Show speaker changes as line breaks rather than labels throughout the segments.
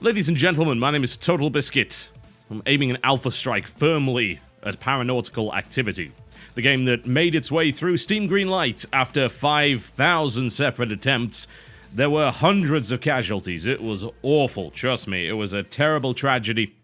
Ladies and gentlemen, my name is TotalBiscuit. I'm aiming an alpha strike firmly at Paranautical activity. The game that made its way through Steam Greenlight after 5,000 separate attempts. There were hundreds of casualties. It was awful, trust me. It was a terrible tragedy.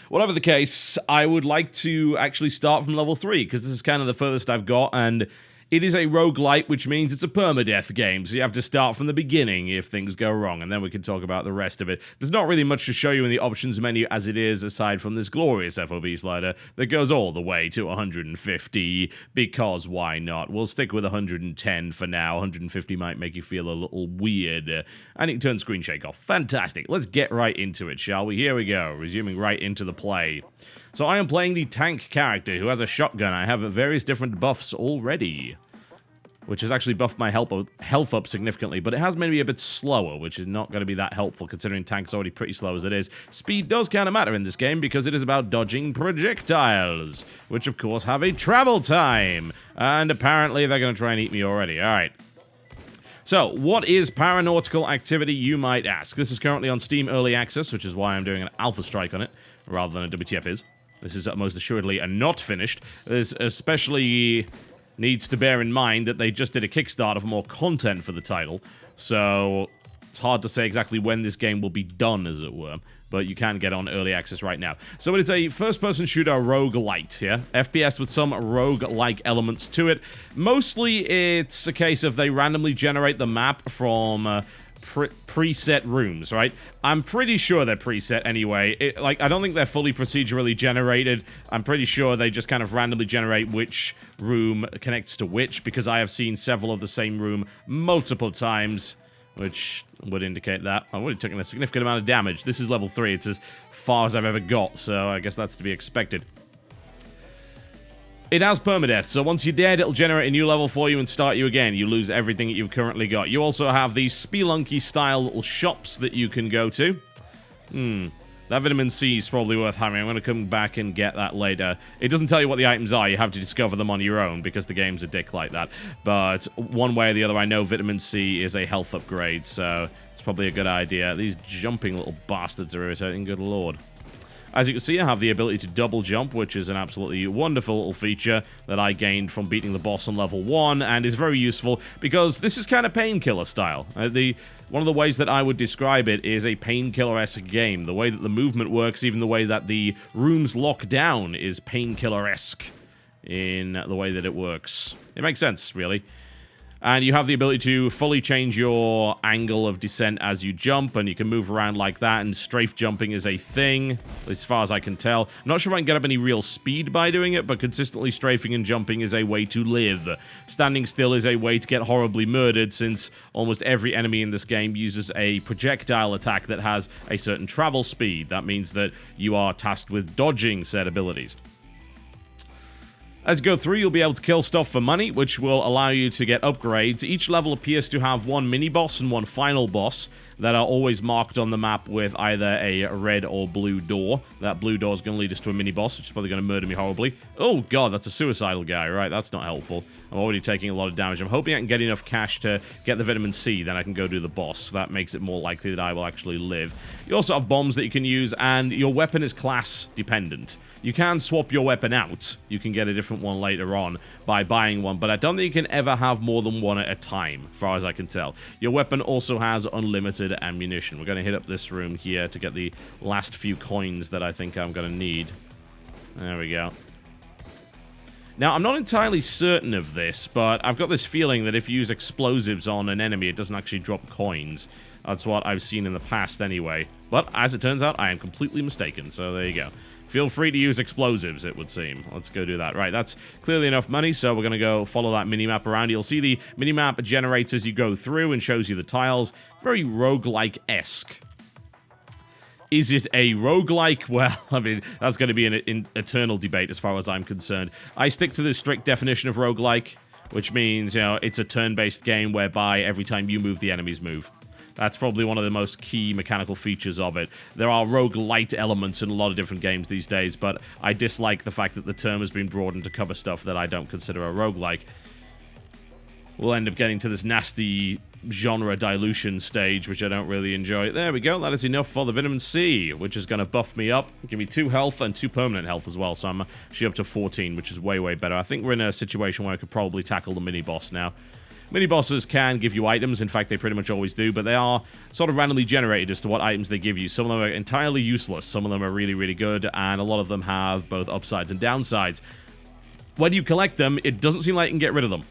Whatever the case, I would like to actually start from level 3, because this is kind of the furthest I've got, and it is a roguelite, which means it's a permadeath game, so you have to start from the beginning if things go wrong, and then we can talk about the rest of it. There's not really much to show you in the options menu as it is, aside from this glorious FOV slider that goes all the way to 150, because why not? We'll stick with 110 for now. 150 might make you feel a little weird. And you can turn screen shake off. Fantastic. Let's get right into it, shall we? Here we go, resuming right into the play. So I am playing the tank character who has a shotgun. I have various different buffs already, which has actually buffed my health up significantly, but it has made me a bit slower, which is not going to be that helpful considering tank's already pretty slow as it is. Speed does kind of matter in this game because it is about dodging projectiles, which of course have a travel time, and apparently they're going to try and eat me already. Alright. So, what is Paranautical activity, you might ask? This is currently on Steam Early Access, which is why I'm doing an alpha strike on it, rather than a WTF is. This is most assuredly not finished. This especially needs to bear in mind that they just did a Kickstarter for more content for the title, so it's hard to say exactly when this game will be done, as it were, but you can get on early access right now. So it is a first-person shooter roguelite, yeah? FPS with some rogue-like elements to it. Mostly it's a case of they randomly generate the map from preset rooms, right? I'm pretty sure they're preset anyway. I don't think they're fully procedurally generated. I'm pretty sure they just kind of randomly generate which room connects to which, because I have seen several of the same room multiple times, which would indicate that I've already taken a significant amount of damage. This is level 3. It's as far as I've ever got, so I guess that's to be expected. It has permadeath, so once you're dead, it'll generate a new level for you and start you again. You lose everything that you've currently got. You also have these spelunky-style little shops that you can go to. That vitamin C is probably worth having. I'm going to come back and get that later. It doesn't tell you what the items are. You have to discover them on your own, because the game's a dick like that. But one way or the other, I know vitamin C is a health upgrade, so it's probably a good idea. These jumping little bastards are irritating, good lord. As you can see, I have the ability to double jump, which is an absolutely wonderful little feature that I gained from beating the boss on level 1, and is very useful because this is kind of painkiller style. One of the ways that I would describe it is a painkiller-esque game. The way that the movement works, even the way that the rooms lock down, is painkiller-esque in the way that it works. It makes sense, really. And you have the ability to fully change your angle of descent as you jump, and you can move around like that, and strafe jumping is a thing, as far as I can tell. I'm not sure if I can get up any real speed by doing it, but consistently strafing and jumping is a way to live. Standing still is a way to get horribly murdered, since almost every enemy in this game uses a projectile attack that has a certain travel speed. That means that you are tasked with dodging said abilities. As you go through, you'll be able to kill stuff for money, which will allow you to get upgrades. Each level appears to have one mini-boss and one final boss that are always marked on the map with either a red or blue door. That blue door is going to lead us to a mini-boss, which is probably going to murder me horribly. Oh god, that's a suicidal guy, right? That's not helpful. I'm already taking a lot of damage. I'm hoping I can get enough cash to get the vitamin C, then I can go do the boss. That makes it more likely that I will actually live. You also have bombs that you can use, and your weapon is class dependent. You can swap your weapon out. You can get a different one later on by buying one, but I don't think you can ever have more than one at a time, as far as I can tell. Your weapon also has unlimited ammunition. We're going to hit up this room here to get the last few coins that I think I'm going to need. There we go. Now, I'm not entirely certain of this, but I've got this feeling that if you use explosives on an enemy, it doesn't actually drop coins. That's what I've seen in the past anyway. But, as it turns out, I am completely mistaken, so there you go. Feel free to use explosives, it would seem. Let's go do that. Right, that's clearly enough money, so we're going to go follow that minimap around. You'll see the minimap generates as you go through and shows you the tiles. Very roguelike-esque. Is it a roguelike? Well, I mean, that's going to be an eternal debate as far as I'm concerned. I stick to the strict definition of roguelike, which means, you know, it's a turn-based game whereby every time you move, the enemies move. That's probably one of the most key mechanical features of it. There are roguelite elements in a lot of different games these days, but I dislike the fact that the term has been broadened to cover stuff that I don't consider a roguelike. we'll end up getting to this nasty genre dilution stage, which I don't really enjoy. There we go. That is enough for the vitamin C, which is going to buff me up. Give me 2 health and 2 permanent health as well, so I'm actually up to 14, which is way, way better. I think we're in a situation where I could probably tackle the mini-boss now. Mini-bosses can give you items. In fact, they pretty much always do, but they are sort of randomly generated as to what items they give you. Some of them are entirely useless. Some of them are really, really good, and a lot of them have both upsides and downsides. When you collect them, it doesn't seem like you can get rid of them.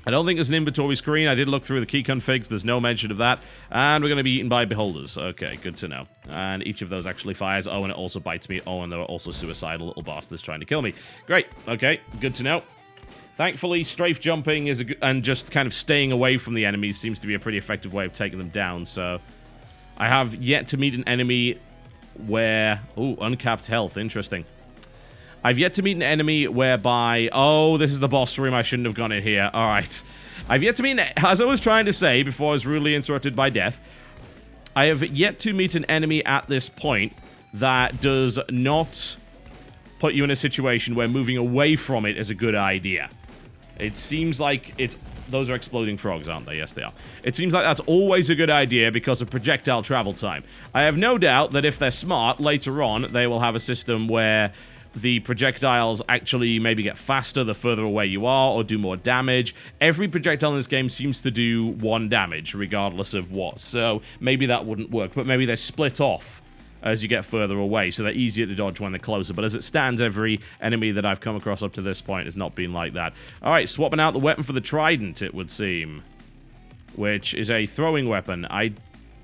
I don't think there's an inventory screen. I did look through the key configs. There's no mention of that. And we're going to be eaten by beholders. Okay, good to know. And each of those actually fires. Oh, and it also bites me. Oh, and there are also suicidal little bastards trying to kill me. Great. Okay, good to know. Thankfully, strafe jumping is and just kind of staying away from the enemies seems to be a pretty effective way of taking them down. So I have yet to meet an enemy where... Ooh, uncapped health. Interesting. I've yet to meet an enemy whereby... Oh, this is the boss room. I shouldn't have gone in here. All right. I've yet to meet... As I was trying to say before I was rudely interrupted by death, I have yet to meet an enemy at this point that does not put you in a situation where moving away from it is a good idea. It seems like it's... Those are exploding frogs, aren't they? Yes, they are. It seems like that's always a good idea because of projectile travel time. I have no doubt that if they're smart, later on, they will have a system where... the projectiles actually maybe get faster the further away you are, or do more damage. Every projectile in this game seems to do 1 damage, regardless of what, so maybe that wouldn't work, but maybe they're split off as you get further away, so they're easier to dodge when they're closer, but as it stands, every enemy that I've come across up to this point has not been like that. Alright, swapping out the weapon for the trident, it would seem, which is a throwing weapon. I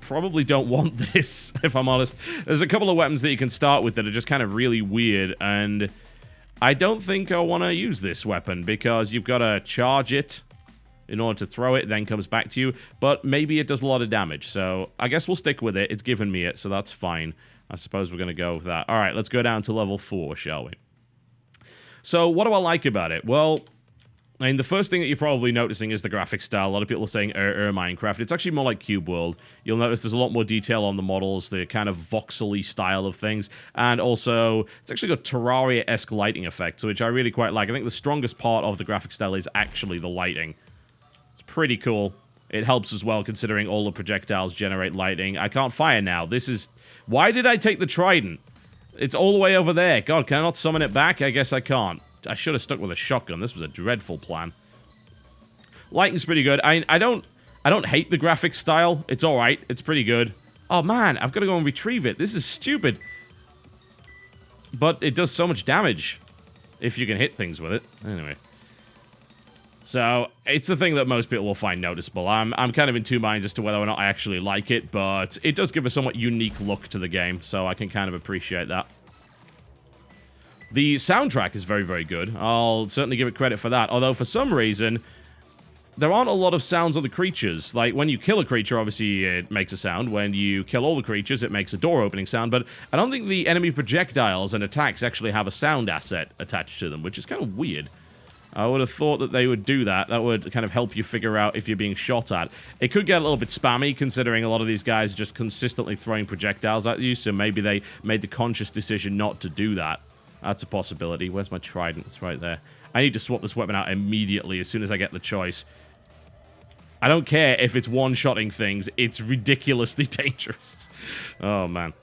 probably don't want this, if I'm honest. There's a couple of weapons that you can start with that are just kind of really weird, and I don't think I want to use this weapon because you've got to charge it in order to throw it, then comes back to you, but maybe it does a lot of damage, so I guess we'll stick with it. It's given me it, so that's fine. I suppose we're going to go with that. Alright, let's go down to level 4, shall we? So, what do I like about it? Well, I mean, the first thing that you're probably noticing is the graphic style. A lot of people are saying Minecraft. It's actually more like Cube World. You'll notice there's a lot more detail on the models, the kind of voxely style of things, and also it's actually got Terraria-esque lighting effects, which I really quite like. I think the strongest part of the graphic style is actually the lighting. It's pretty cool. It helps as well, considering all the projectiles generate lighting. I can't fire now. This is... Why did I take the trident? It's all the way over there. God, can I not summon it back? I guess I can't. I should have stuck with a shotgun. This was a dreadful plan. Lighting's pretty good. I don't hate the graphic style. It's alright. It's pretty good. Oh man, I've got to go and retrieve it. This is stupid. But it does so much damage. If you can hit things with it. Anyway. So, it's the thing that most people will find noticeable. I'm kind of in two minds as to whether or not I actually like it, but it does give a somewhat unique look to the game, so I can kind of appreciate that. The soundtrack is very, very good. I'll certainly give it credit for that, although for some reason, there aren't a lot of sounds on the creatures. Like, when you kill a creature, obviously it makes a sound. When you kill all the creatures, it makes a door-opening sound, but I don't think the enemy projectiles and attacks actually have a sound asset attached to them, which is kind of weird. I would have thought that they would do that. That would kind of help you figure out if you're being shot at. It could get a little bit spammy, considering a lot of these guys are just consistently throwing projectiles at you, so maybe they made the conscious decision not to do that. That's a possibility. Where's my trident? It's right there. I need to swap this weapon out immediately as soon as I get the choice. I don't care if it's one-shotting things. It's ridiculously dangerous. Oh, man.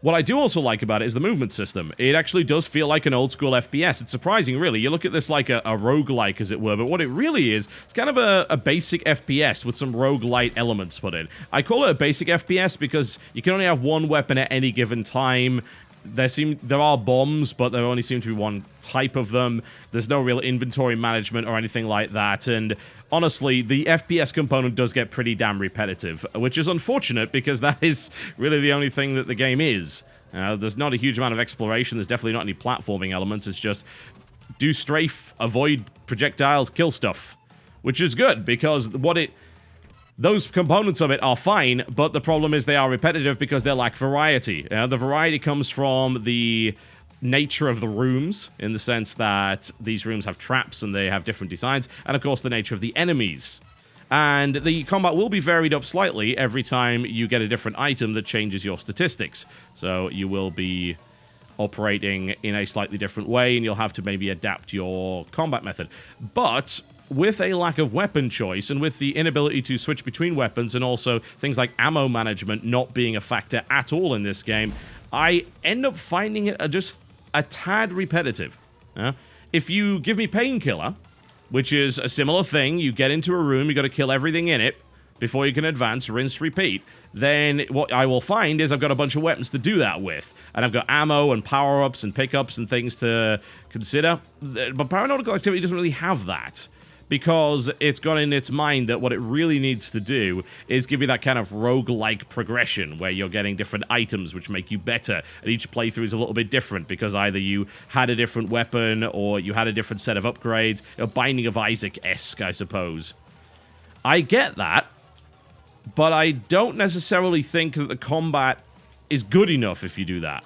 What I do also like about it is the movement system. It actually does feel like an old-school FPS. It's surprising, really. You look at this like a roguelike, as it were, but what it really is, it's kind of a basic FPS with some roguelite elements put in. I call it a basic FPS because you can only have one weapon at any given time. There are bombs, but there only seem to be one type of them. There's no real inventory management or anything like that, and honestly, the FPS component does get pretty damn repetitive, which is unfortunate because that is really the only thing that the game is. There's not a huge amount of exploration, there's definitely not any platforming elements, it's just do strafe, avoid projectiles, kill stuff. Which is good, because those components of it are fine, but the problem is they are repetitive because they lack variety. The variety comes from the nature of the rooms, in the sense that these rooms have traps and they have different designs, and of course the nature of the enemies. And the combat will be varied up slightly every time you get a different item that changes your statistics. So you will be operating in a slightly different way, and you'll have to maybe adapt your combat method. But with a lack of weapon choice, and with the inability to switch between weapons, and also things like ammo management not being a factor at all in this game, I end up finding it just a tad repetitive. If you give me Painkiller, which is a similar thing, you get into a room, you got to kill everything in it before you can advance, rinse, repeat, then what I will find is I've got a bunch of weapons to do that with. And I've got ammo and power-ups and pickups and things to consider. But Paranautical Activity doesn't really have that, because it's got in its mind that what it really needs to do is give you that kind of rogue-like progression where you're getting different items which make you better, and each playthrough is a little bit different because either you had a different weapon or you had a different set of upgrades, a Binding of Isaac-esque, I suppose. I get that, but I don't necessarily think that the combat is good enough if you do that.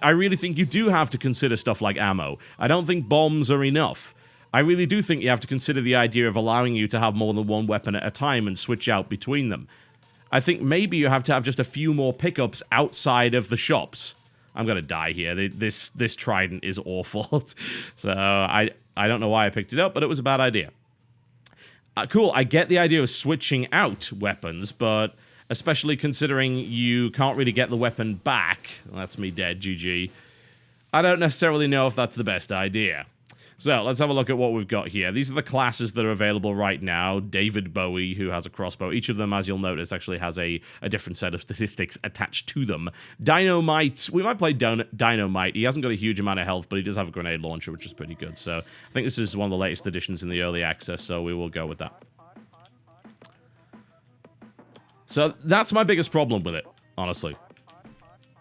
I really think you do have to consider stuff like ammo. I don't think bombs are enough. I really do think you have to consider the idea of allowing you to have more than one weapon at a time and switch out between them. I think maybe you have to have just a few more pickups outside of the shops. I'm gonna die here. This trident is awful. So I don't know why I picked it up, but it was a bad idea. Cool, I get the idea of switching out weapons, but especially considering you can't really get the weapon back. That's me dead, GG. I don't necessarily know if that's the best idea. So, let's have a look at what we've got here. These are the classes that are available right now. David Bowie, who has a crossbow. Each of them, as you'll notice, actually has a different set of statistics attached to them. Dynamite. We might play Dynamite. He hasn't got a huge amount of health, but he does have a grenade launcher, which is pretty good. So, I think this is one of the latest additions in the early access, so we will go with that. So, that's my biggest problem with it, honestly.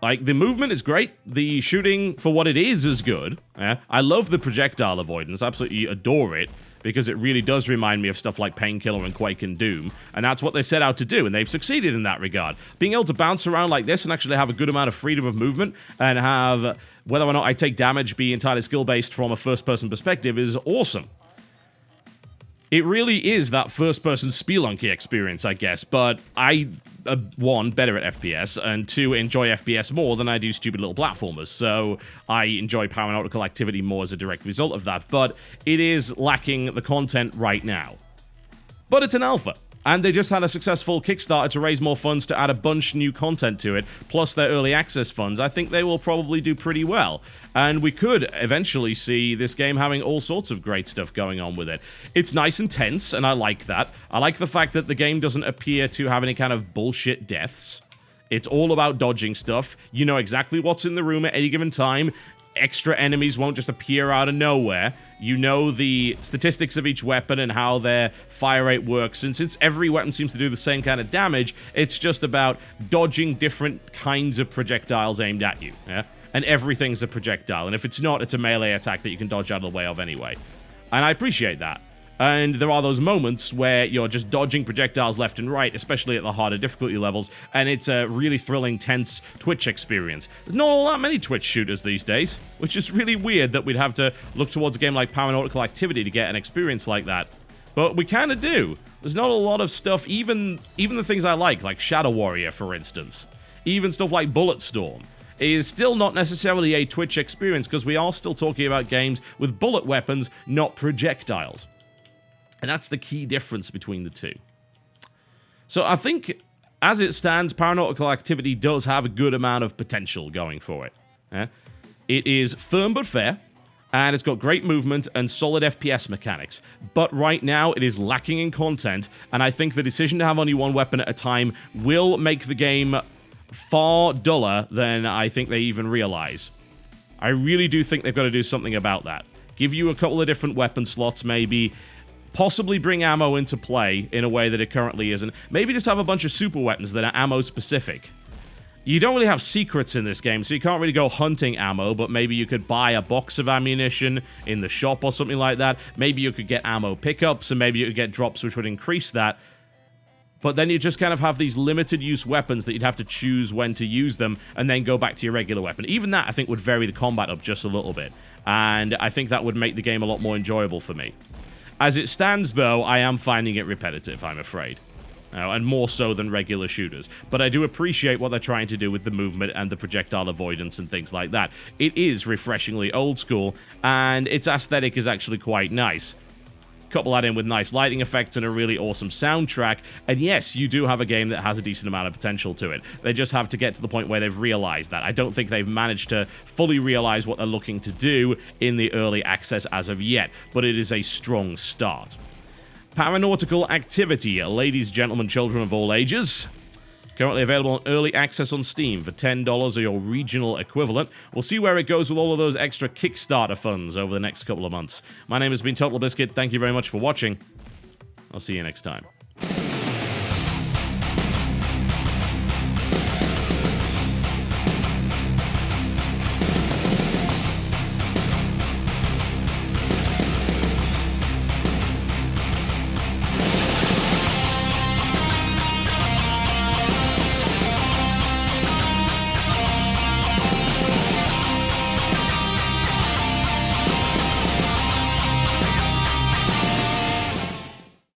Like, the movement is great, the shooting for what it is good. I love the projectile avoidance, absolutely adore it, because it really does remind me of stuff like Painkiller and Quake and Doom, and that's what they set out to do, and they've succeeded in that regard. Being able to bounce around like this and actually have a good amount of freedom of movement, and have whether or not I take damage be entirely skill-based from a first-person perspective is awesome. It really is that first-person spelunky experience, I guess, but I, one, better at FPS, and two, enjoy FPS more than I do stupid little platformers, so I enjoy Paranautical Activity more as a direct result of that, but it is lacking the content right now. But it's an alpha, and they just had a successful Kickstarter to raise more funds to add a bunch new content to it, plus their early access funds. I think they will probably do pretty well, and we could eventually see this game having all sorts of great stuff going on with it. It's nice and tense, and I like that. I like the fact that the game doesn't appear to have any kind of bullshit deaths. It's all about dodging stuff. You know exactly what's in the room at any given time. Extra enemies won't just appear out of nowhere. You know the statistics of each weapon and how their fire rate works, and since every weapon seems to do the same kind of damage, it's just about dodging different kinds of projectiles aimed at you, yeah? And everything's a projectile, and if it's not, it's a melee attack that you can dodge out of the way of anyway. And I appreciate that. And there are those moments where you're just dodging projectiles left and right, especially at the harder difficulty levels, and it's a really thrilling, tense Twitch experience. There's not all that many Twitch shooters these days, which is really weird that we'd have to look towards a game like Paranautical Activity to get an experience like that. But we kind of do. There's not a lot of stuff, even the things I like Shadow Warrior, for instance. Even stuff like Bulletstorm is still not necessarily a Twitch experience, because we are still talking about games with bullet weapons, not projectiles. And that's the key difference between the two. So I think, as it stands, Paranautical Activity does have a good amount of potential going for it. It is firm but fair, and it's got great movement and solid FPS mechanics. But right now, it is lacking in content, and I think the decision to have only one weapon at a time will make the game far duller than I think they even realize. I really do think they've got to do something about that. Give you a couple of different weapon slots, maybe. Possibly bring ammo into play in a way that it currently isn't. Maybe just have a bunch of super weapons that are ammo specific. You don't really have secrets in this game, so you can't really go hunting ammo, but maybe you could buy a box of ammunition in the shop or something like that. Maybe you could get ammo pickups, and maybe you could get drops which would increase that. But then you just kind of have these limited use weapons that you'd have to choose when to use them, and then go back to your regular weapon. Even that, I think, would vary the combat up just a little bit. And I think that would make the game a lot more enjoyable for me. As it stands, though, I am finding it repetitive, I'm afraid. and more so than regular shooters. But I do appreciate what they're trying to do with the movement and the projectile avoidance and things like that. It is refreshingly old school, and its aesthetic is actually quite nice. Couple that in with nice lighting effects and a really awesome soundtrack, and yes, you do have a game that has a decent amount of potential to it. They just have to get to the point where they've realized that. I don't think they've managed to fully realize what they're looking to do in the early access as of yet, but it is a strong start. Paranautical Activity, ladies, gentlemen, children of all ages. Currently available in early access on Steam for $10 or your regional equivalent. We'll see where it goes with all of those extra Kickstarter funds over the next couple of months. My name has been TotalBiscuit. Thank you very much for watching. I'll see you next time.